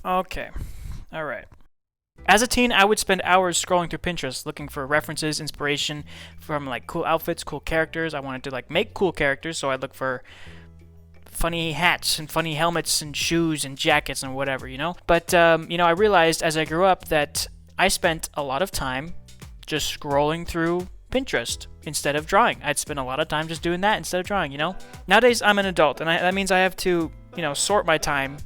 Okay. All right. As a teen, I would spend hours scrolling through Pinterest looking for references, inspiration from like cool outfits, cool characters. I wanted to like make cool characters, so I'd look for funny hats and funny helmets and shoes and jackets and whatever, you know? But, I realized as I grew up that I spent a lot of time just scrolling through Pinterest instead of drawing. I'd spend a lot of time just doing that instead of drawing, you know? Nowadays, I'm an adult, and that means I have to, sort my time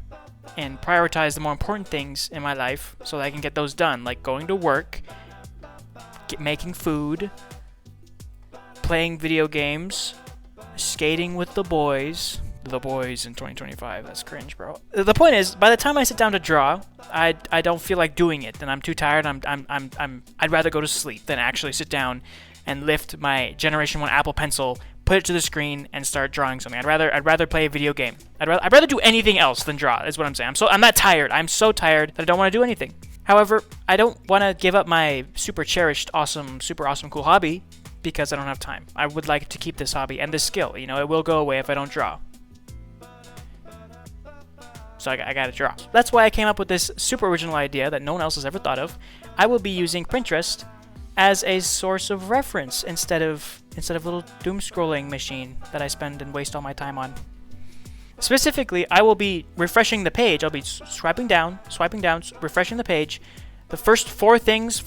and prioritize the more important things in my life so that I can get those done, like going to work, making food, playing video games, skating with the boys in 2025. That's cringe, bro. The point is, by the time I sit down to draw, I don't feel like doing it, and I'm too tired. I'd rather go to sleep than actually sit down and lift my Generation 1 Apple Pencil, put it to the screen, and start drawing something. I'd rather play a video game. I'd rather do anything else than draw. Is what I'm saying. I'm that tired. I'm so tired that I don't want to do anything. However, I don't want to give up my super cherished, super awesome, cool hobby because I don't have time. I would like to keep this hobby and this skill. It will go away if I don't draw. So I gotta draw. That's why I came up with this super original idea that no one else has ever thought of. I will be using Pinterest as a source of reference instead of a little doom scrolling machine that I spend and waste all my time on. Specifically, I will be refreshing the page. I'll be swiping down, refreshing the page. The first four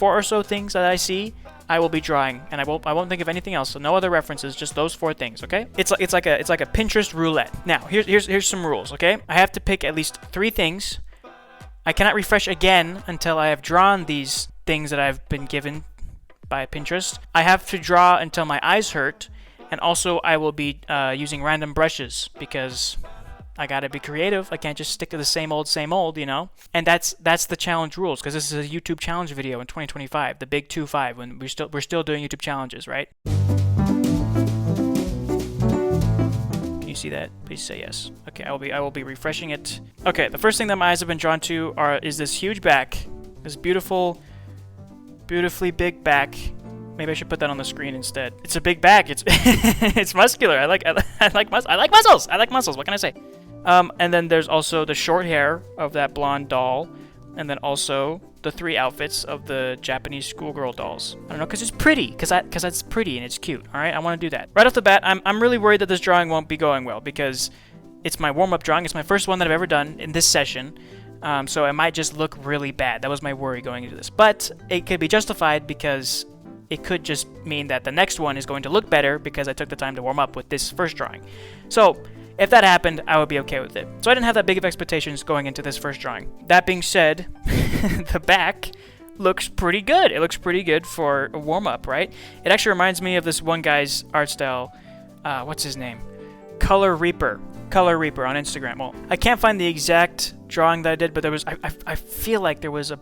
or so things that I see, I will be drawing, and I won't think of anything else. So no other references, just those four things. Okay? It's like a Pinterest roulette. Now here's some rules. Okay? I have to pick at least 3 things. I cannot refresh again until I have drawn these things that I've been given by Pinterest. I have to draw until my eyes hurt, and also I will be using random brushes because I gotta be creative. I can't just stick to the same old, And that's the challenge rules, because this is a YouTube challenge video in 2025, the big 2-5, when we're still doing YouTube challenges, right? Can you see that? Please say yes. Okay, I will be refreshing it. Okay, the first thing that my eyes have been drawn to is this huge back, this beautifully big back. Maybe I should put that on the screen instead. It's a big back. It's it's muscular. I like muscles. What can I say? And then there's also the short hair of that blonde doll, and then also the 3 outfits of the Japanese schoolgirl dolls. I don't know, because it's pretty, because it's pretty and it's cute. All right, I want to do that. Right off the bat, I'm really worried that this drawing won't be going well because it's my warm-up drawing. It's my first one that I've ever done in this session, so it might just look really bad. That was my worry going into this, but it could be justified because it could just mean that the next one is going to look better because I took the time to warm up with this first drawing. So if that happened, I would be okay with it. So I didn't have that big of expectations going into this first drawing. That being said, the back looks pretty good. It looks pretty good for a warm-up, right? It actually reminds me of this one guy's art style. What's his name? Color Reaper on Instagram. Well, I can't find the exact drawing that I did, but there was I feel like there was a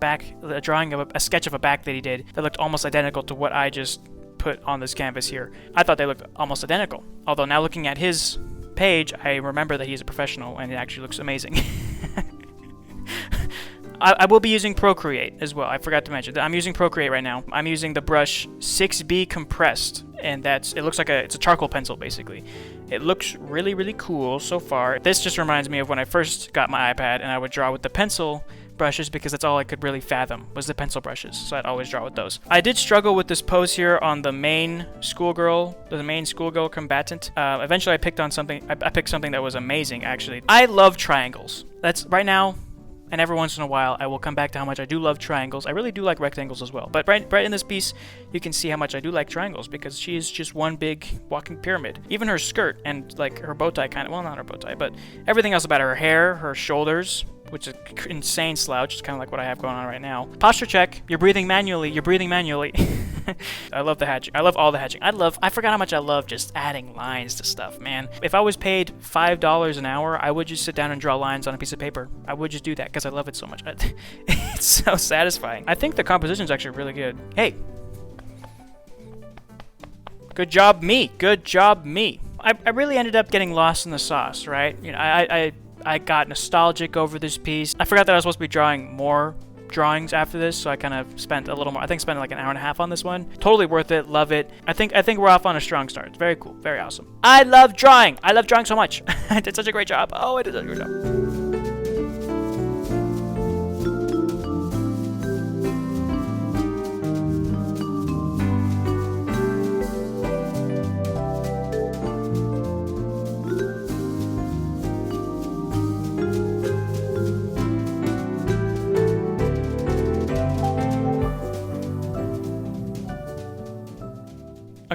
drawing of a sketch of a back that he did that looked almost identical to what I just put on this canvas here. I thought they looked almost identical. Although now looking at his page, I remember that he's a professional and it actually looks amazing. I will be using Procreate as well. I forgot to mention that I'm using Procreate right now. I'm using the brush 6B compressed, and it looks like it's a charcoal pencil basically. It looks really, really cool so far. This just reminds me of when I first got my iPad and I would draw with the pencil brushes because that's all I could really fathom was the pencil brushes, so I'd always draw with those. I did struggle with this pose here on the main schoolgirl combatant. Eventually I picked something that was amazing actually. I love triangles. That's right now. And every once in a while, I will come back to how much I do love triangles. I really do like rectangles as well. But right in this piece, you can see how much I do like triangles because she is just one big walking pyramid. Even her skirt and like her bow tie well, not her bow tie, but everything else about her hair, her shoulders, which is insane slouch. It's kind of like what I have going on right now. Posture check. You're breathing manually. I love the hatching. I love all the hatching. I forgot how much I love just adding lines to stuff, man. If I was paid $5 an hour, I would just sit down and draw lines on a piece of paper. I would just do that because I love it so much. It's so satisfying. I think the composition is actually really good. Hey. Good job, me. I really ended up getting lost in the sauce, right? I got nostalgic over this piece. I forgot that I was supposed to be drawing more drawings after this, so I kind of spent a little more. I think spent like an hour and a half on this one. Totally worth it. Love it. I think we're off on a strong start. It's very cool. Very awesome. I love drawing. I love drawing so much. I did such a great job. Oh, I did such a great job.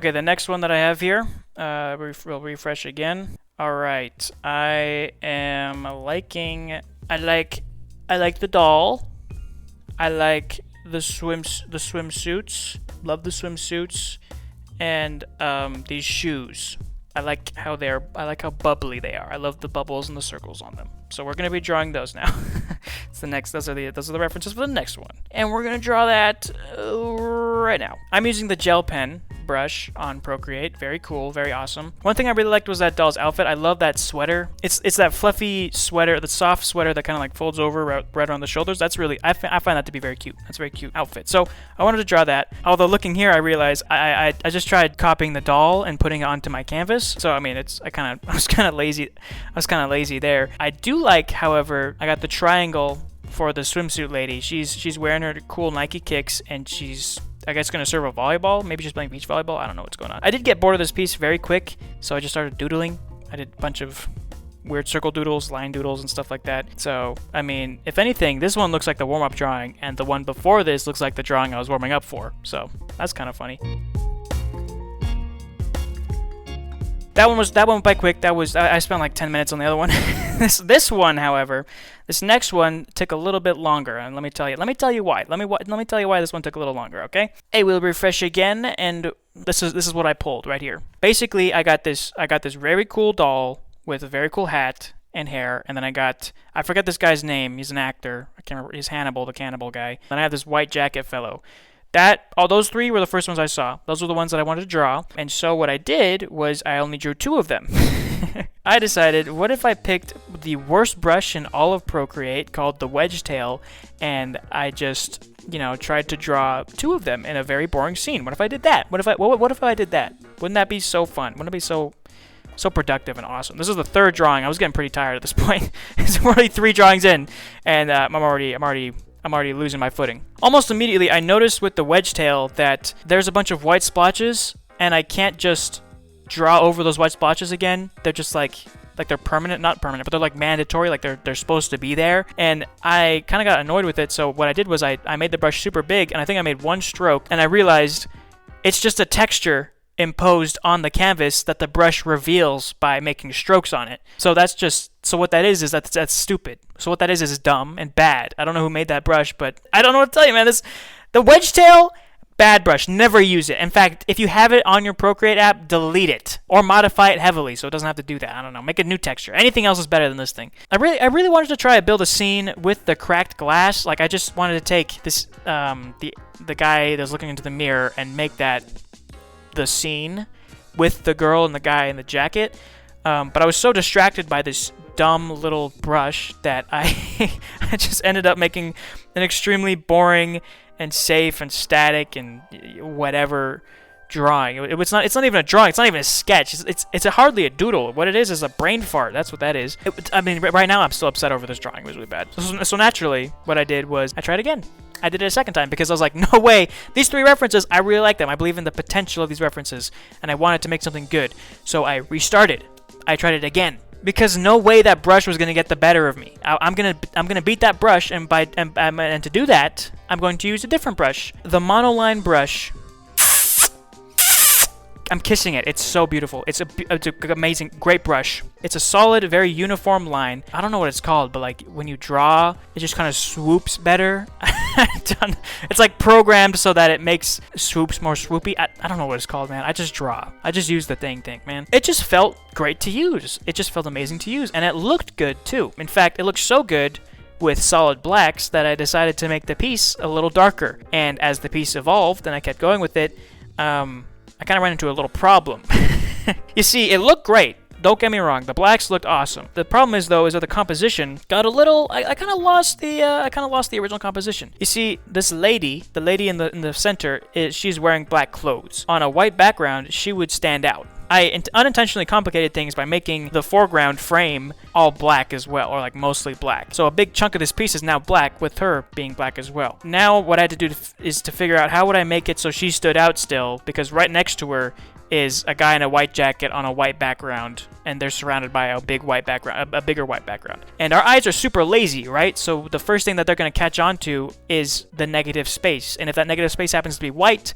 Okay, the next one that I have here, we'll refresh again. All right, I am liking. I like the doll. I like the swimsuits. Love the swimsuits, and these shoes. I like how bubbly they are. I love the bubbles and the circles on them. So we're gonna be drawing those now. It's the next. Those are the references for the next one, and we're gonna draw that right now. I'm using the gel pen brush on Procreate. Very cool, very awesome. One thing I really liked was that doll's outfit. I love that sweater. It's that fluffy sweater, the soft sweater that kind of like folds over right around the shoulders. That's really, I find that to be very cute. That's a very cute outfit. So I wanted to draw that. Although looking here, I realized I just tried copying the doll and putting it onto my canvas. So I mean, I was kind of lazy there. I do like, however, I got the triangle for the swimsuit lady. She's wearing her cool Nike kicks, and she's, I guess, going to serve a volleyball. Maybe she's playing beach volleyball. I don't know what's going on. I did get bored of this piece very quick, so I just started doodling. I did a bunch of weird circle doodles, line doodles, and stuff like that. So, I mean, if anything, this one looks like the warm-up drawing, and the one before this looks like the drawing I was warming up for. So, that's kind of funny. That one went by quick. I spent like 10 minutes on the other one. This one, however, this next one took a little bit longer, and let me tell you why. Let me tell you why this one took a little longer, okay? Hey, we'll refresh again, and this is what I pulled right here. Basically, I got this very cool doll with a very cool hat and hair, and then I forget this guy's name. He's an actor. I can't remember. He's Hannibal, the cannibal guy. Then I have this white jacket fellow. All those three were the first ones I saw. Those were the ones that I wanted to draw. And so what I did was I only drew 2 of them. I decided, what if I picked the worst brush in all of Procreate called the wedge tail, and I just, tried to draw 2 of them in a very boring scene. What if I did that? What if I did that? Wouldn't that be so fun? Wouldn't it be so productive and awesome? This is the 3rd drawing. I was getting pretty tired at this point. It's already 3 drawings in, and I'm already losing my footing. Almost immediately, I noticed with the wedge tail that there's a bunch of white splotches, and I can't just draw over those white splotches again. They're just like they're permanent, not permanent, but they're like mandatory, like they're supposed to be there. And I kind of got annoyed with it, so what I did was I made the brush super big, and I think I made 1 stroke, and I realized it's just a texture imposed on the canvas that the brush reveals by making strokes on it. So what that is that's stupid. So what that is dumb and bad. I don't know who made that brush, but I don't know what to tell you, man. The wedge tail, bad brush. Never use it. In fact, if you have it on your Procreate app, delete it or modify it heavily so it doesn't have to do that. I don't know. Make a new texture. Anything else is better than this thing. I really wanted to try to build a scene with the cracked glass. Like I just wanted to take this the guy that's looking into the mirror and make that the scene with the girl and the guy in the jacket, but I was so distracted by this dumb little brush that I just ended up making an extremely boring and safe and static and whatever drawing. It's not even a drawing. It's not even a sketch. It's hardly a doodle. What it is a brain fart. That's what that is. I mean, right now I'm still upset over this drawing. It was really bad. So naturally, what I did was I tried again. I did it a second time because I was like, no way. These 3 references, I really like them. I believe in the potential of these references, and I wanted to make something good. So I restarted. I tried it again because no way that brush was gonna get the better of me. I'm gonna beat that brush, and to do that, I'm going to use a different brush, the monoline brush. I'm kissing it. It's so beautiful. It's an amazing, great brush. It's a solid, very uniform line. I don't know what it's called, but like when you draw, it just kind of swoops better. It's like programmed so that it makes swoops more swoopy. I don't know what it's called, man. I just draw. I just use the thing, man. It just felt great to use. It just felt amazing to use, and it looked good too. In fact, it looked so good with solid blacks that I decided to make the piece a little darker. And as the piece evolved and I kept going with it, I kind of ran into a little problem. You see, it looked great. Don't get me wrong. The blacks looked awesome. The problem is though, is that the composition got a little. I kind of lost the original composition. You see, this lady, the lady in the center, she's wearing black clothes. On a white background, she would stand out. I unintentionally complicated things by making the foreground frame all black as well, or like mostly black. So a big chunk of this piece is now black, with her being black as well. Now what I had to do is to figure out how would I make it so she stood out still, because right next to her is a guy in a white jacket on a white background, and they're surrounded by a bigger white background. And our eyes are super lazy, right? So the first thing that they're going to catch on to is the negative space. And if that negative space happens to be white,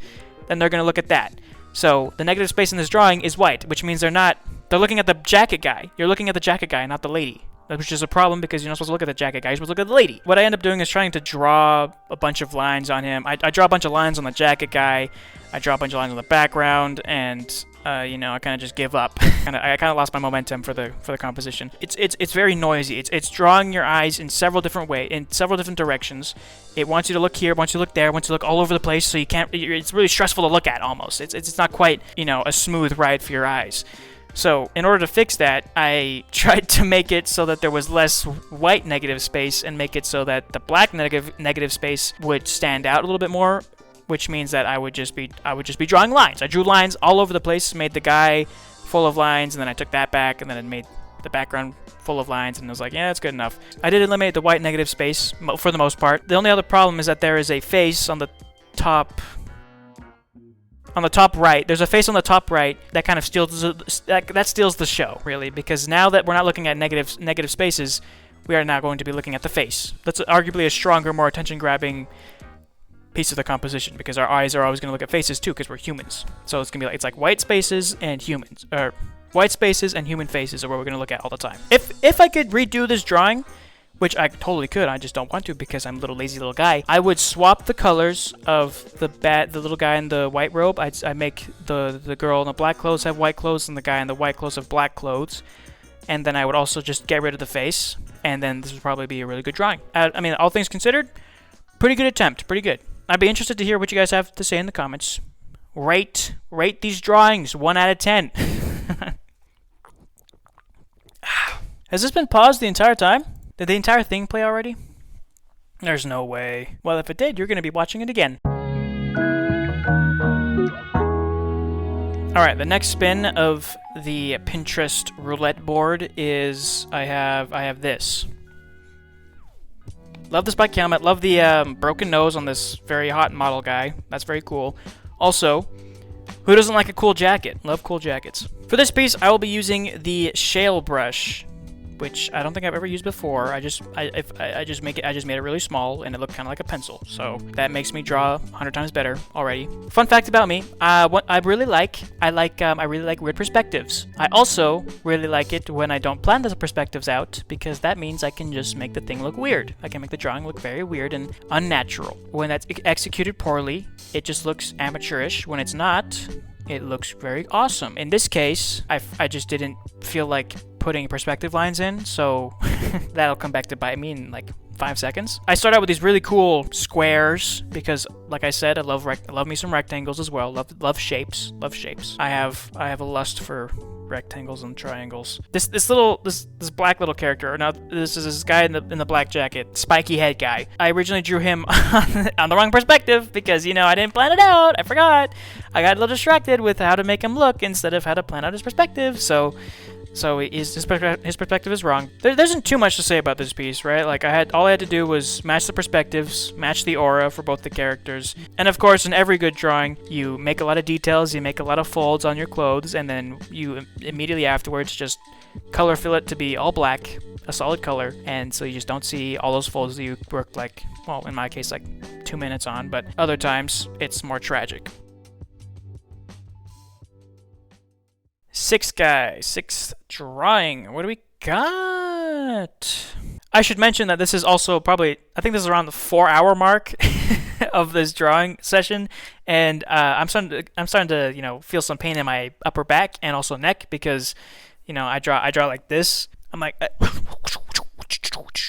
then they're going to look at that. So the negative space in this drawing is white, which means they're looking at the jacket guy. You're looking at the jacket guy, not the lady. Which is a problem because you're not supposed to look at the jacket guy, you're supposed to look at the lady. What I end up doing is trying to draw a bunch of lines on him. I draw a bunch of lines on the jacket guy, I draw a bunch of lines on the background, and I kind of just give up. I kind of lost my momentum for the composition. It's very noisy. It's drawing your eyes in several different directions. It wants you to look here, wants you to look there, wants you to look all over the place, so you can't. It's really stressful to look at almost. It's not quite a smooth ride for your eyes. So in order to fix that, I tried to make it so that there was less white negative space and make it so that the black negative space would stand out a little bit more, which means that I would just be drawing lines. I drew lines all over the place, made the guy full of lines, and then I took that back, and then it made the background full of lines, and I was like, yeah, that's good enough. I did eliminate the white negative space for the most part. The only other problem is that there is a face on the top. On the top right, there's a face on the top right that kind of steals the show, really, because now that we're not looking at negative spaces, we are now going to be looking at the face. That's arguably a stronger, more attention-grabbing piece of the composition, because our eyes are always going to look at faces too, because we're humans. So it's gonna be like white spaces and humans, or white spaces and human faces are what we're going to look at all the time. If I could redo this drawing, which I totally could, I just don't want to because I'm a little lazy little guy, I would swap the colors of the little guy in the white robe. I make the girl in the black clothes have white clothes and the guy in the white clothes have black clothes. And then I would also just get rid of the face, and then this would probably be a really good drawing. I mean, all things considered, pretty good attempt, pretty good. I'd be interested to hear what you guys have to say in the comments. Rate these drawings 1 out of 10. Has this been paused the entire time? Did the entire thing play already? There's no way. Well, if it did, you're going to be watching it again. Alright, the next spin of the Pinterest roulette board is I have this. Love the spike helmet. Love the broken nose on this very hot model guy. That's very cool. Also, who doesn't like a cool jacket? Love cool jackets. For this piece, I will be using the shale brush, which I don't think I've ever used before. I just made it really small, and it looked kind of like a pencil. So that makes me draw 100 times better already. Fun fact about me: what I really like weird perspectives. I also really like it when I don't plan the perspectives out, because that means I can just make the thing look weird. I can make the drawing look very weird and unnatural. When that's executed poorly, it just looks amateurish. When it's not, it looks very awesome. In this case, I just didn't feel like putting perspective lines in, so that'll come back to bite me in like 5 seconds. I start out with these really cool squares because, like I said, I love me some rectangles as well. Love shapes. I have a lust for rectangles and triangles. This black little character, or now this is this guy in the black jacket, spiky head guy. I originally drew him on the wrong perspective because I didn't plan it out. I forgot. I got a little distracted with how to make him look instead of how to plan out his perspective. So his perspective is wrong. There isn't too much to say about this piece, right? Like all I had to do was match the perspectives, match the aura for both the characters, and of course, in every good drawing, you make a lot of details, you make a lot of folds on your clothes, and then you immediately afterwards just color fill it to be all black, a solid color, and so you just don't see all those folds that you worked in my case, 2 minutes on, but other times it's more tragic. Sixth drawing. What do we got? I should mention that this is also I think this is around the 4-hour mark of this drawing session, and I'm starting to feel some pain in my upper back and also neck because I draw like this. I'm like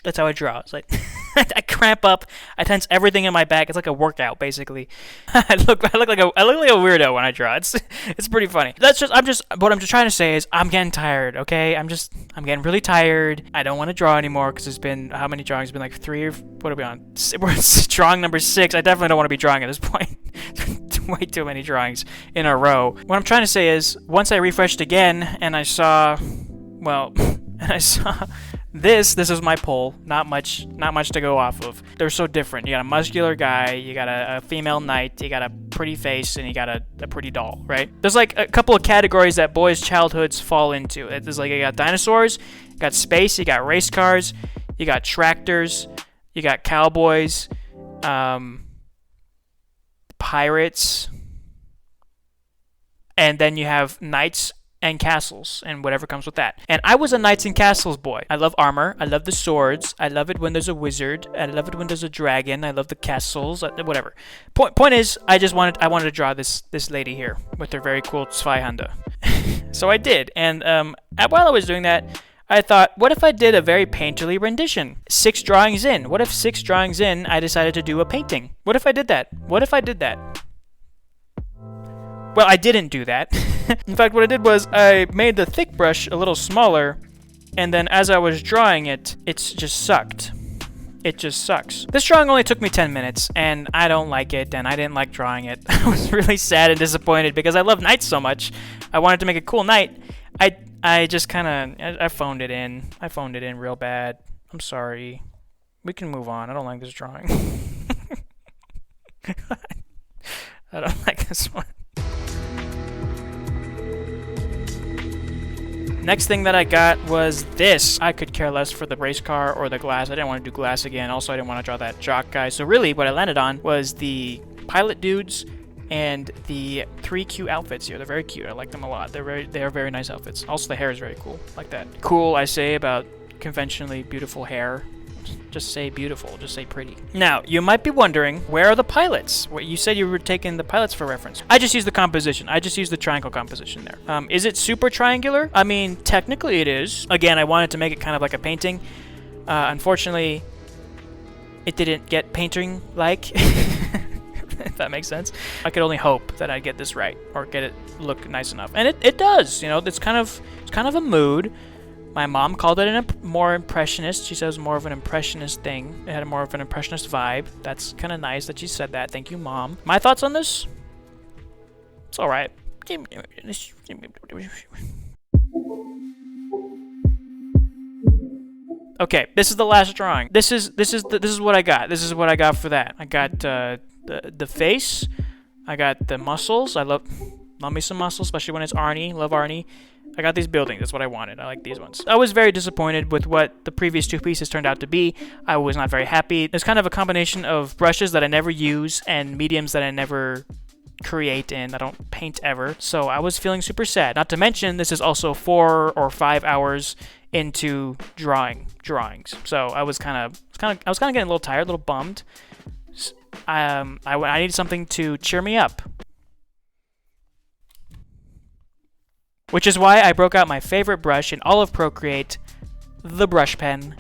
that's how I draw. It's like I cramp up, I tense everything in my back. It's like a workout, basically. I look like a weirdo when I draw. It's pretty funny. What I'm just trying to say is I'm getting tired. Okay, I'm getting really tired. I don't want to draw anymore because it's been how many drawings? It's been like 3 or what are we on? We're drawing number 6. I definitely don't want to be drawing at this point. Way too many drawings in a row. What I'm trying to say is once I refreshed again and I saw this is my poll. Not much to go off of. They're so different. You got a muscular guy, you got a female knight, you got a pretty face, and you got a pretty doll, right? There's like a couple of categories that boys' childhoods fall into. There's you got dinosaurs, you got space, you got race cars, you got tractors, you got cowboys, pirates, and then you have knights and castles and whatever comes with that. And I was a knights and castles boy. I love armor. I love the swords. I love it when there's a wizard. I love it when there's a dragon. I love the castles. Whatever. Point is, I wanted to draw this lady here with her very cool Zweihanda. So I did. And while I was doing that, I thought, what if I did a very painterly rendition? 6 drawings in. What if 6 drawings in, I decided to do a painting? What if I did that? Well, I didn't do that. In fact, what I did was I made the thick brush a little smaller, and then as I was drawing it, it just sucked. It just sucks. This drawing only took me 10 minutes, and I don't like it, and I didn't like drawing it. I was really sad and disappointed because I love knights so much. I wanted to make a cool knight. I just kind of, I phoned it in. I phoned it in real bad. I'm sorry. We can move on. I don't like this drawing. I don't like this one. Next thing that I got was this. I could care less for the race car or the glass. I didn't want to do glass again. Also, I didn't want to draw that jock guy. So really, what I landed on was the pilot dudes and the 3 cute outfits here. They're very cute. I like them a lot. They are very nice outfits. Also, the hair is very cool. Like that. Cool, I say, about conventionally beautiful hair. Just say beautiful. Just say pretty. Now, you might be wondering, where are the pilots? You said you were taking the pilots for reference. I just used the composition. I just used the triangle composition there. Is it super triangular? I mean, technically it is. Again, I wanted to make it kind of like a painting. Unfortunately, it didn't get painting-like. If that makes sense. I could only hope that I'd get this right or get it look nice enough. And it does. You know, it's kind of a mood. My mom called it more impressionist. She says more of an impressionist thing. It had more of an impressionist vibe. That's kind of nice that she said that. Thank you, Mom. My thoughts on this? It's all right. Okay, this is the last drawing. This is what I got. This is what I got for that. I got the face. I got the muscles. I love me some muscles, especially when it's Arnie. Love Arnie. I got these buildings. That's what I wanted. I like these ones. I was very disappointed with what the previous 2 pieces turned out to be. I was not very happy. There's kind of a combination of brushes that I never use and mediums that I never create in. I don't paint ever. So I was feeling super sad. Not to mention, this is also 4 or 5 hours into drawings. So I was kind of getting a little tired, a little bummed. I needed something to cheer me up. Which is why I broke out my favorite brush in all of Procreate, the brush pen.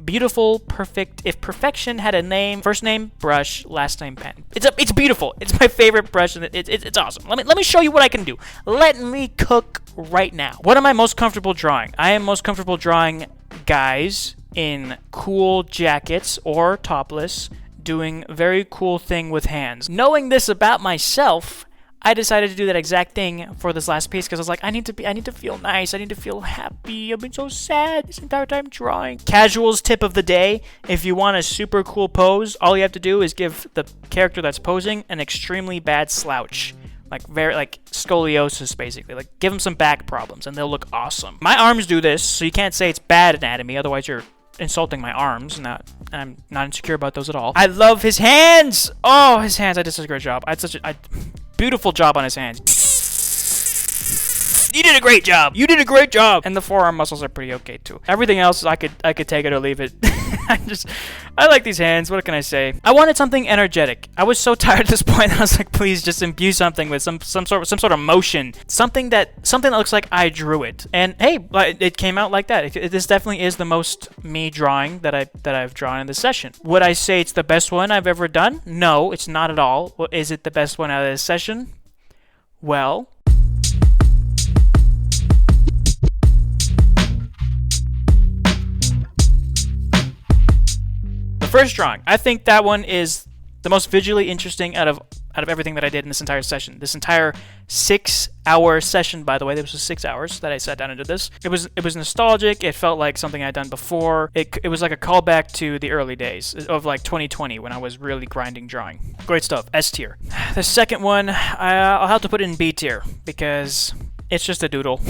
Beautiful, perfect. If perfection had a name, first name brush, last name pen. It's beautiful. It's my favorite brush, and it's awesome. Let me show you what I can do. Let me cook right now. What am I most comfortable drawing? I am most comfortable drawing guys in cool jackets or topless, doing very cool thing with hands. Knowing this about myself, I decided to do that exact thing for this last piece because I was like, I need to feel nice. I need to feel happy. I've been so sad this entire time drawing. Casuals tip of the day. If you want a super cool pose, all you have to do is give the character that's posing an extremely bad slouch. Like scoliosis, basically. Like, give them some back problems and they'll look awesome. My arms do this, so you can't say it's bad anatomy. Otherwise, you're insulting my arms. I'm not insecure about those at all. I love his hands. Oh, his hands. I did such a great job. I had such a beautiful job on his hands. You did a great job. You did a great job. And the forearm muscles are pretty okay too. Everything else, I could take it or leave it. I like these hands. What can I say? I wanted something energetic. I was so tired at this point. I was like, please just imbue something with some sort of motion. Something that looks like I drew it. And hey, it came out like that. This definitely is the most me drawing that I've drawn in this session. Would I say it's the best one I've ever done? No, it's not at all. Well, is it the best one out of this session? Well, the first drawing, I think that one is the most visually interesting out of everything that I did in this entire session. This entire 6-hour session, by the way, this was 6 hours that I sat down and did this. It was nostalgic. It felt like something I'd done before. It was like a callback to the early days of like 2020 when I was really grinding drawing. Great stuff. S tier. The second one, I'll have to put it in B tier because it's just a doodle.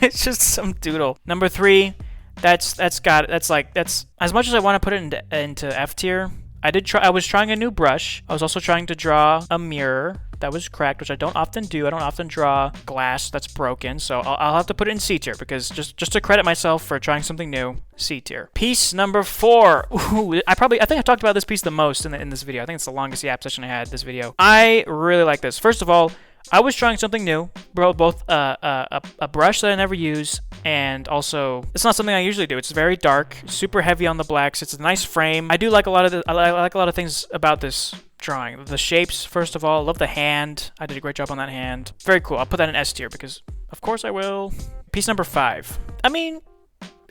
It's just some doodle. Number 3. That's as much as I want to put it into F tier, I was trying a new brush. I was also trying to draw a mirror that was cracked, which I don't often do. I don't often draw glass that's broken, so I'll have to put it in C tier because just to credit myself for trying something new, C tier. Piece number 4. Ooh, I think I talked about this piece the most in this video. I think it's the longest yap session I had this video. I really like this. First of all, I was trying something new, both a brush that I never use, and also it's not something I usually do. It's very dark, super heavy on the blacks. It's a nice frame. I do like a lot of I like a lot of things about this drawing. The shapes, first of all, I love the hand. I did a great job on that hand. Very cool. I'll put that in S tier because of course I will. Piece number 5. I mean,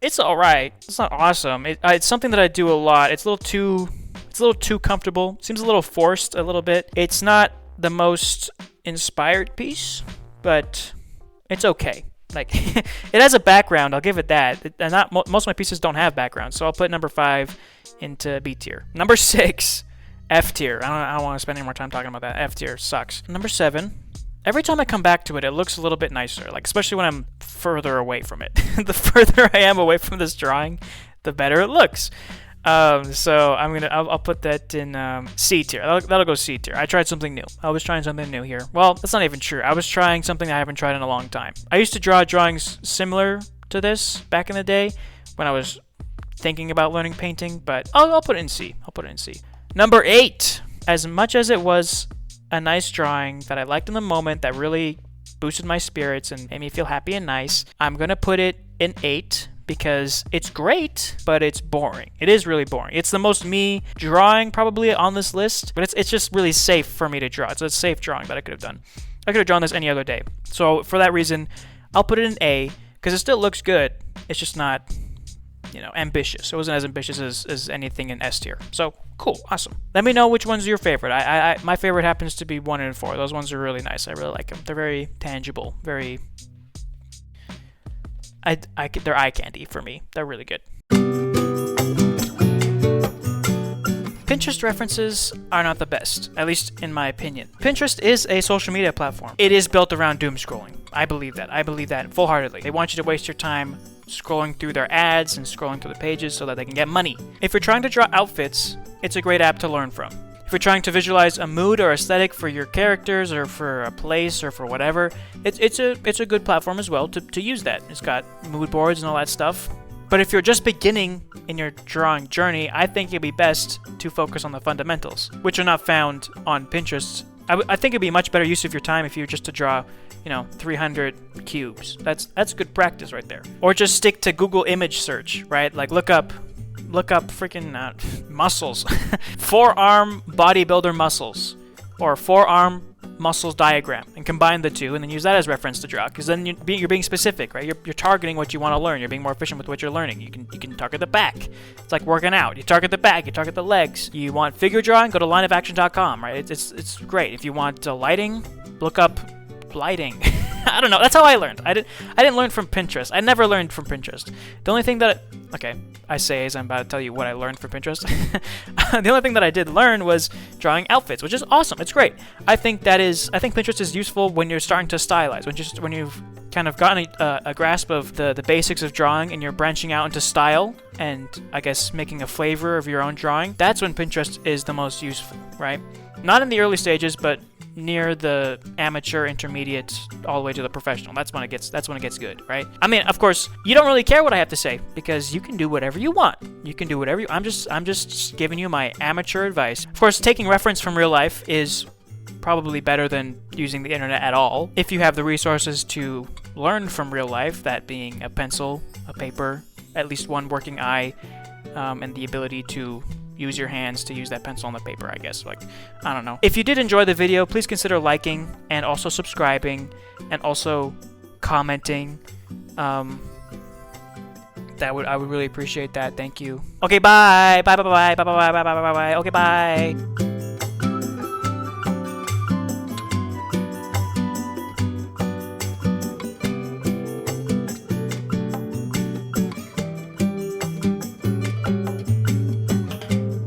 it's all right. It's not awesome. It's something that I do a lot. It's a little too comfortable. Seems a little forced a little bit. It's not the most inspired piece, but it's okay. Like, it has a background, I'll give it that. Most of my pieces don't have backgrounds, so I'll put number 5 into B tier. Number 6, F tier. I don't want to spend any more time talking about that. F tier sucks. Number 7. Every time I come back to it, it looks a little bit nicer. Like, especially when I'm further away from it. The further I am away from this drawing, the better it looks. So I'll put that in C tier. That'll go C tier. I tried something new. I was trying something new here. Well, that's not even true. I was trying something I haven't tried in a long time. I used to draw drawings similar to this back in the day when I was thinking about learning painting, but I'll put it in C. I'll put it in C. Number 8. As much as it was a nice drawing that I liked in the moment that really boosted my spirits and made me feel happy and nice, I'm gonna put it in 8. Because it's great, but it's boring. It is really boring. It's the most me drawing probably on this list, but it's just really safe for me to draw. It's a safe drawing that I could have done. I could have drawn this any other day. So for that reason, I'll put it in A, because it still looks good. It's just not, ambitious. It wasn't as ambitious as anything in S tier. So cool, awesome. Let me know which one's your favorite. My favorite happens to be 1 and 4. Those ones are really nice. I really like them. They're very tangible, very... they're eye candy for me. They're really good. Pinterest references are not the best, at least in my opinion. Pinterest is a social media platform. It is built around doom scrolling. I believe that. I believe that full-heartedly. They want you to waste your time scrolling through their ads and scrolling through the pages so that they can get money. If you're trying to draw outfits, it's a great app to learn from. If you're trying to visualize a mood or aesthetic for your characters or for a place or for whatever, it's a good platform as well to use that. It's got mood boards and all that stuff. But if you're just beginning in your drawing journey, I think it'd be best to focus on the fundamentals, which are not found on Pinterest. I think it'd be a much better use of your time if you were just to draw, 300 cubes. That's good practice right there. Or just stick to Google image search, right? Like look up freaking muscles. Forearm bodybuilder muscles. Or forearm muscles diagram. And combine the two and then use that as reference to draw. Because then you're being specific, right? You're targeting what you want to learn. You're being more efficient with what you're learning. You can target the back. It's like working out. You target the back. You target the legs. You want figure drawing? Go to lineofaction.com, right? It's great. If you want lighting, look up lighting. I don't know. That's how I learned. I didn't learn from Pinterest. I never learned from Pinterest. The only thing that I say is I'm about to tell you what I learned from Pinterest. The only thing that I did learn was drawing outfits, which is awesome. It's great. I think Pinterest is useful when you're starting to stylize, when you've kind of gotten a grasp of the basics of drawing and you're branching out into style and I guess making a flavor of your own drawing. That's when Pinterest is the most useful, right? Not in the early stages, but near the amateur, intermediate, all the way to the professional. That's when it gets good, right? I mean, of course, you don't really care what I have to say because you can do whatever you want. You can do whatever I'm just giving you my amateur advice. Of course, taking reference from real life is probably better than using the internet at all. If you have the resources to learn from real life, that being a pencil, a paper, at least one working eye, and the ability to use your hands to use that pencil on the paper, I guess. I don't know. If you did enjoy the video, please consider liking and also subscribing and also commenting. I would really appreciate that. Thank you. Okay, bye. Bye. Okay, bye.